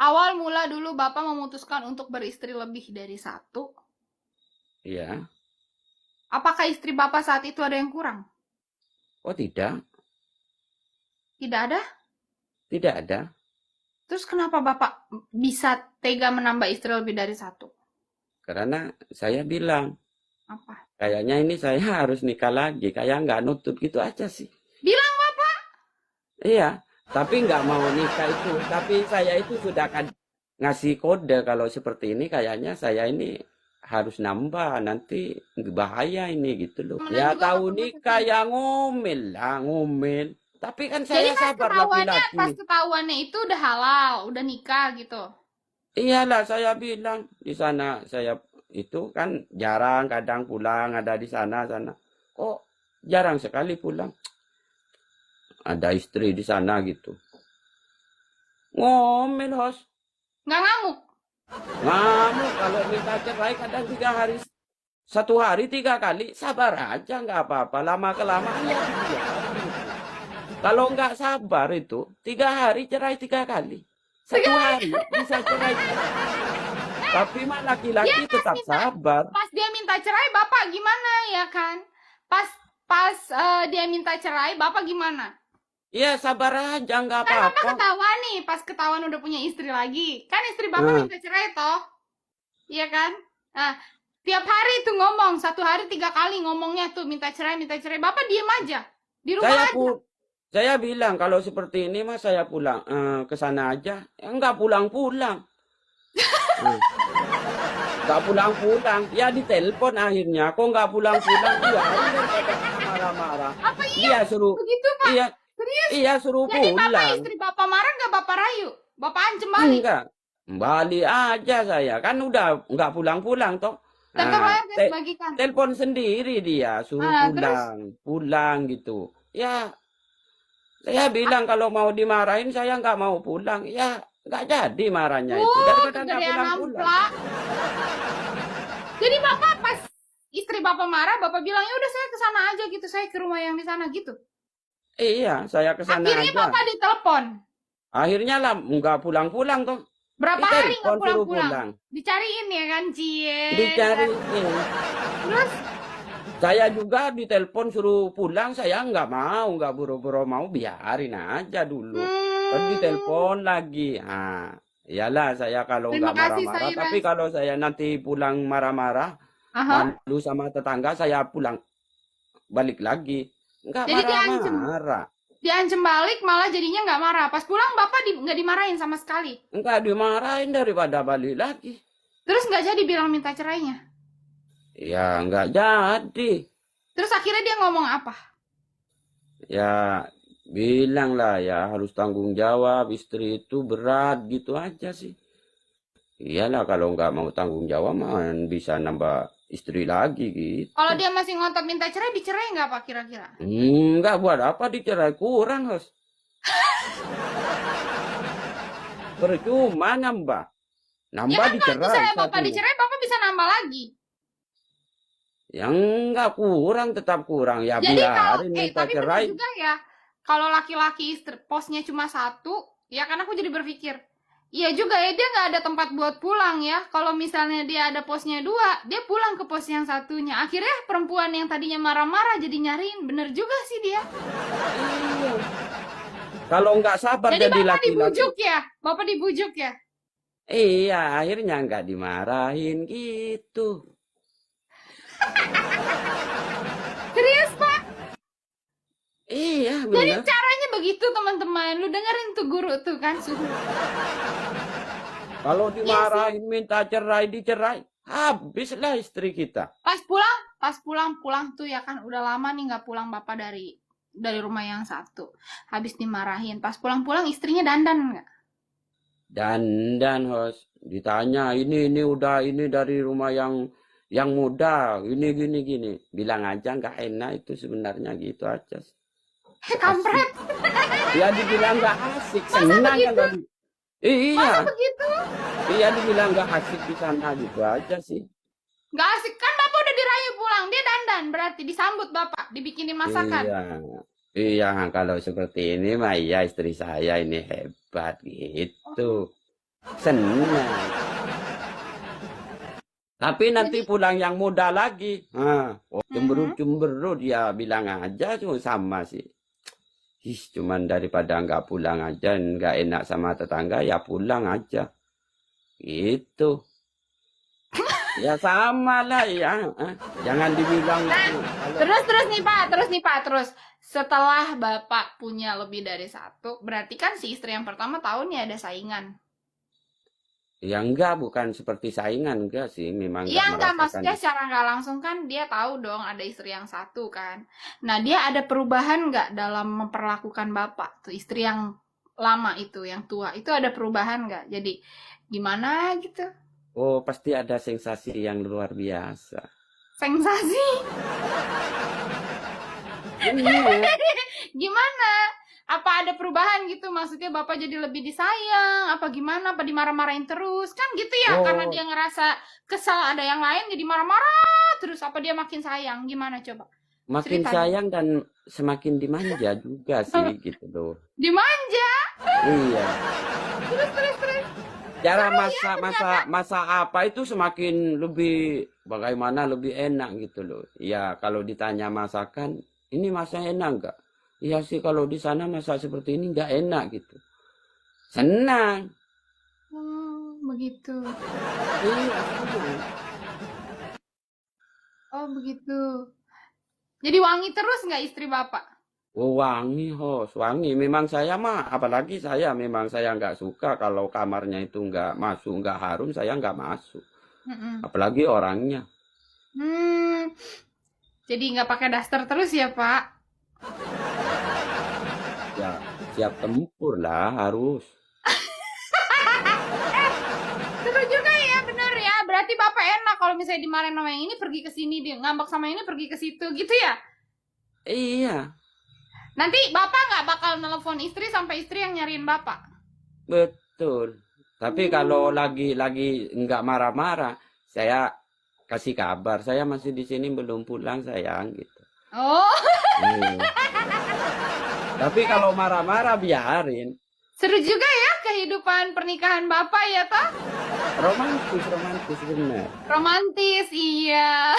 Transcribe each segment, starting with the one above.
Awal mula dulu Bapak memutuskan untuk beristri lebih dari satu. Iya. Apakah istri Bapak saat itu ada yang kurang? Oh tidak, Tidak ada? tidak ada. Terus kenapa Bapak bisa tega menambah istri lebih dari satu? Karena saya bilang, Apa? kayaknya ini saya harus nikah lagi. Kayak nggak nutut gitu aja sih. Bilang Bapak? Iya, tapi nggak mau nikah itu. Tapi saya itu sudah kan ngasih kode kalau seperti ini kayaknya saya ini harus nambah. Nanti bahaya ini gitu loh. Temenan Ya juga tahu Bapak nikah maksudnya. ya ngomel lah, ngomel. Tapi kan Jadi saya sabar laki-laki. pas ketahuannya itu udah halal, udah nikah gitu. Iyalah saya bilang di sana saya itu kan jarang kadang pulang ada di sana sana. Kok jarang sekali pulang. Ada istri di sana gitu. Ngomel host. Nggak ngamuk. Ngamuk kalau minta cerai kadang 3 hari. 1 hari 3 kali. Sabar aja nggak apa-apa. Lama kelamaan ya dibiarin. Kalau nggak sabar itu 3 hari cerai 3 kali. Tiga satu hari. hari bisa cerai 3 kali. Tapi mah Dia laki-laki tetap sabar. pas dia minta cerai Bapak gimana ya kan? Pas pas dia minta cerai Bapak gimana? Iya sabar aja nggak Kan Bapak apa-apa. ketahuan nih, pas ketahuan udah punya istri lagi. Kan istri Bapak Nah, minta cerai toh, iya kan? Nah, tiap hari tuh ngomong, 1 hari 3 kali ngomongnya tuh minta cerai, minta cerai. Bapak diem aja, di rumah saya aja. saya bilang kalau seperti ini mah saya pulang ke sana aja. Ya, nggak pulang-pulang. Nah, nggak pulang-pulang. Ya ditelepon akhirnya. Kok nggak pulang-pulang? Iya, marah-marah. Apa iya? Dia suruh, Begitu Pak? iya, Serius? iya suruh Jadi Bapak pulang. istri Bapak marah nggak Bapak rayu? Bapak ancam balik. Enggak, balik aja saya. Kan udah nggak pulang-pulang toh. Tetap Nah, aja sebagikan. telepon sendiri dia suruh Nah, terus pulang, pulang gitu. Ya, saya bilang kalau mau dimarahin saya nggak mau pulang. Ya, nggak jadi marahnya itu. Daripada nggak kegedean pulang-pulang. ampla. Jadi Bapak pas istri Bapak marah, Bapak bilang, "Ya udah saya ke sana aja gitu, saya ke rumah yang di sana gitu." Iya, saya ke sana Akhirnya aja. Bapak ditelepon. Akhirnya lah nggak pulang-pulang toh. Berapa hari Ditelepon nggak suruh pulang-pulang? pulang. Dicariin ya kan, Cie. Dicariin. Terus, Saya juga ditelepon suruh pulang, saya nggak buru-buru mau, biarin aja dulu. Kan hmm, ditelepon lagi. Nah, iyalah saya kalau terima nggak kasih marah-marah, saya. tapi kalau saya nanti pulang marah-marah, Aha. malu sama tetangga, saya pulang balik lagi. Nggak Jadi diancem. marah-marah. Diancem balik malah jadinya nggak marah. Pas pulang Bapak nggak dimarahin sama sekali. Nggak dimarahin daripada balik lagi. Terus nggak jadi bilang minta cerainya. Ya nggak jadi. Terus akhirnya dia ngomong apa? Ya bilang lah ya harus tanggung jawab, istri itu berat gitu aja sih. Iyalah kalau nggak mau tanggung jawab mah bisa nambah istri lagi Kalau gitu. dia masih ngotot minta cerai, dicerai nggak Pak kira-kira? Enggak buat apa dicerai kurang Hos. Percuma nambah. Ya Nambah kan kalau dicerai misalnya Bapak satunya. dicerai, Bapak bisa nambah lagi. Yang enggak kurang tetap kurang. Ya Jadi kalau biarin minta tapi benar cerai. juga ya. Kalau laki-laki posnya cuma satu, ya kan aku jadi berpikir, iya juga ya dia nggak ada tempat buat pulang ya. Kalau misalnya dia ada posnya dua, dia pulang ke pos yang satunya. Akhirnya perempuan yang tadinya marah-marah jadi nyariin. Bener juga sih dia. Iya. Kalau nggak sabar Jadi jadi Bapak laki-laki. dibujuk ya? Bapak dibujuk ya? Iya akhirnya nggak dimarahin gitu. Serius Pak? Iya Jadi bener. caranya begitu teman-teman. Lu dengerin tuh guru tuh kan suhu. Kalau Iya sih. dimarahin minta cerai dicerai, habislah istri kita. Pas pulang tuh ya kan udah lama nih nggak pulang Bapak dari rumah yang satu. Habis dimarahin. Pas pulang-pulang istrinya dandan nggak? Dan host ditanya ini udah ini dari rumah yang muda, ini gini gini. Bilang aja nggak enak itu sebenarnya gitu aja. Nggak asik. Kampret. Ya dibilang nggak asik, Masa senang kan begitu? tadi. Iya, Masa begitu? iya dibilang nggak asik di sana gitu aja sih. Nggak asik kan Bapak udah dirayu pulang. Dia dandan berarti disambut Bapak, dibikinin masakan. Iya, iya kalau seperti ini mah iya istri saya ini hebat gitu. senang. Tapi nanti Jadi, pulang yang muda lagi. Oh, mm-mm. cemberut ya bilang aja cuma sama sih. Cuman daripada nggak pulang aja, nggak enak sama tetangga, ya pulang aja. Itu. Ya sama lah ya. Jangan dibilang Nah, itu. Kalau terus nih Pak. Setelah Bapak punya lebih dari satu, berarti kan si istri yang pertama tahu nih ada saingan. ya enggak, bukan seperti saingan, enggak sih. Memang Iya enggak enggak, merasakan. maksudnya secara nggak langsung kan dia tahu dong ada istri yang satu kan. Nah, dia ada perubahan nggak dalam memperlakukan Bapak tuh istri yang lama itu, yang tua itu ada perubahan nggak? Jadi gimana gitu? Oh, pasti ada sensasi yang luar biasa. Sensasi. Iya. Gimana? Apa ada perubahan gitu? Maksudnya Bapak jadi lebih disayang? Apa gimana? Apa dimarah-marahin terus? Kan gitu ya, karena Oh, dia ngerasa kesal ada yang lain jadi marah-marah terus. Apa dia makin sayang? Gimana coba? makin Cerita dong. sayang dan semakin dimanja juga sih gitu loh. Dimanja. Iya. Terus. Cara Seru ya masa masa ternyata. masa apa itu semakin lebih bagaimana lebih enak gitu loh. Ya kalau ditanya masakan, ini masak enak enggak? Iya sih kalau di sana masak seperti ini enggak enak gitu. Senang. Oh, begitu. Iya, senang. Oh, begitu. Jadi wangi terus nggak istri Bapak? Oh, wangi, host, wangi. Memang saya mah, apalagi saya memang saya nggak suka kalau kamarnya itu nggak masuk, nggak harum, saya nggak masuk. Mm-mm. Apalagi orangnya. Hmm, jadi nggak pakai daster terus ya, Pak? Ya, siap tempur lah harus. Seru juga ya, bener ya. Berarti Bapak enak kalau misalnya dimarahin sama yang ini pergi ke sini, dia ngambek sama ini pergi ke situ gitu ya. Iya, Nanti Bapak nggak bakal nelpon istri sampai istri yang nyariin Bapak. betul. Tapi kalau Hmm. lagi nggak marah-marah, saya kasih kabar. Saya masih di sini belum pulang, sayang gitu. Oh, Iya. Tapi kalau marah-marah biarin. seru juga ya kehidupan pernikahan Bapak ya, toh? Romantis, romantis benar. Romantis, iya.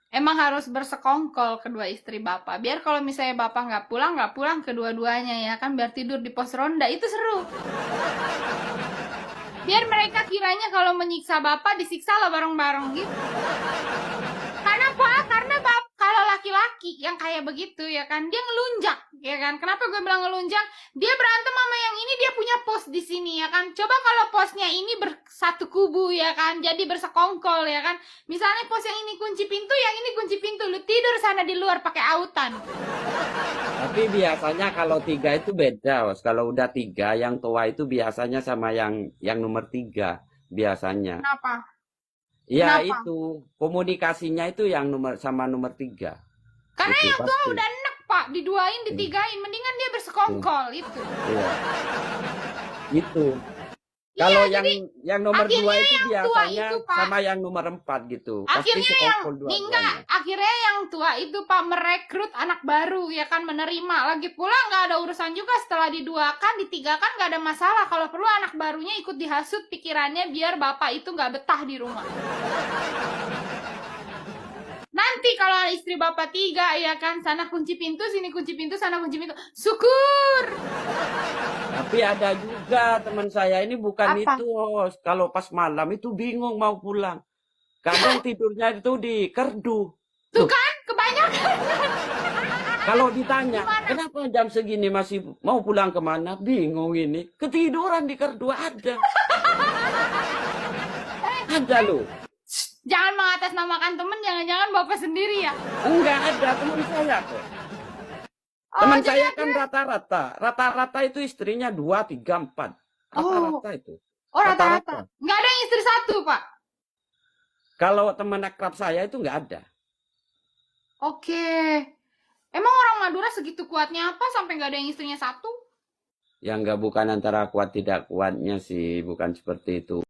Emang harus bersekongkol kedua istri Bapak. Biar kalau misalnya Bapak nggak pulang kedua-duanya ya kan. Biar tidur di pos ronda, itu seru. Biar mereka kiranya kalau menyiksa Bapak, disiksa lah bareng-bareng gitu. Karena apa? Karena kalau laki-laki yang kayak begitu ya kan, dia ngelunjak ya kan. Kenapa gue bilang ngelunjak? Dia berantem sama yang ini, dia punya pos di sini ya kan. Coba kalau posnya ini bersatu kubu ya kan, jadi bersekongkol ya kan. Misalnya pos yang ini kunci pintu, yang ini kunci pintu, lu tidur sana di luar pakai autan. Tapi biasanya kalau tiga itu beda, Os. Kalau udah tiga, yang tua itu biasanya sama yang nomor tiga biasanya. Kenapa? Ya Kenapa? itu komunikasinya itu yang nomor sama nomor tiga. Karena Itu yang tua pasti. udah enak Pak, diduain, Hmm, ditigain, mendingan dia hmm, bersekongkol itu. iya, itu. Iya, Kalau jadi yang nomor dua akhirnya itu yang tua itu biasanya Pak, sama yang nomor empat gitu. Pasti akhirnya yang sekongkol enggak, dua-duanya. akhirnya yang tua itu Pak merekrut anak baru ya kan, menerima. Lagi pula nggak ada urusan juga setelah diduakan, ditigakan nggak ada masalah. Kalau perlu anak barunya ikut dihasut pikirannya biar bapak itu nggak betah di rumah. Nanti kalau ada istri bapak tiga ya kan, sana kunci pintu, sini kunci pintu, sana kunci pintu. Syukur. Tapi ada juga teman saya ini bukan Apa? itu, Os. Kalau pas malam itu bingung mau pulang. Kadang tidurnya itu di kerdu. Tuh Loh, kan, kebanyakan. kalau ditanya, Gimana? kenapa jam segini masih mau pulang kemana? Bingung ini. Ketiduran di kerdu ada. Ada loh. Jangan mengatasnamakan temen, jangan-jangan bapak sendiri ya. Enggak ada teman saya kok. Oh, Teman jadi saya kan akhirnya, rata-rata. Rata-rata itu istrinya 2, 3, 4. oh, Rata-rata itu. oh rata-rata. Rata-rata. Nggak ada yang istri satu, Pak. Kalau teman akrab saya itu enggak ada. Oke. Emang orang Madura segitu kuatnya apa sampai nggak ada yang istrinya satu? Ya enggak bukan antara kuat tidak kuatnya sih. Bukan seperti itu.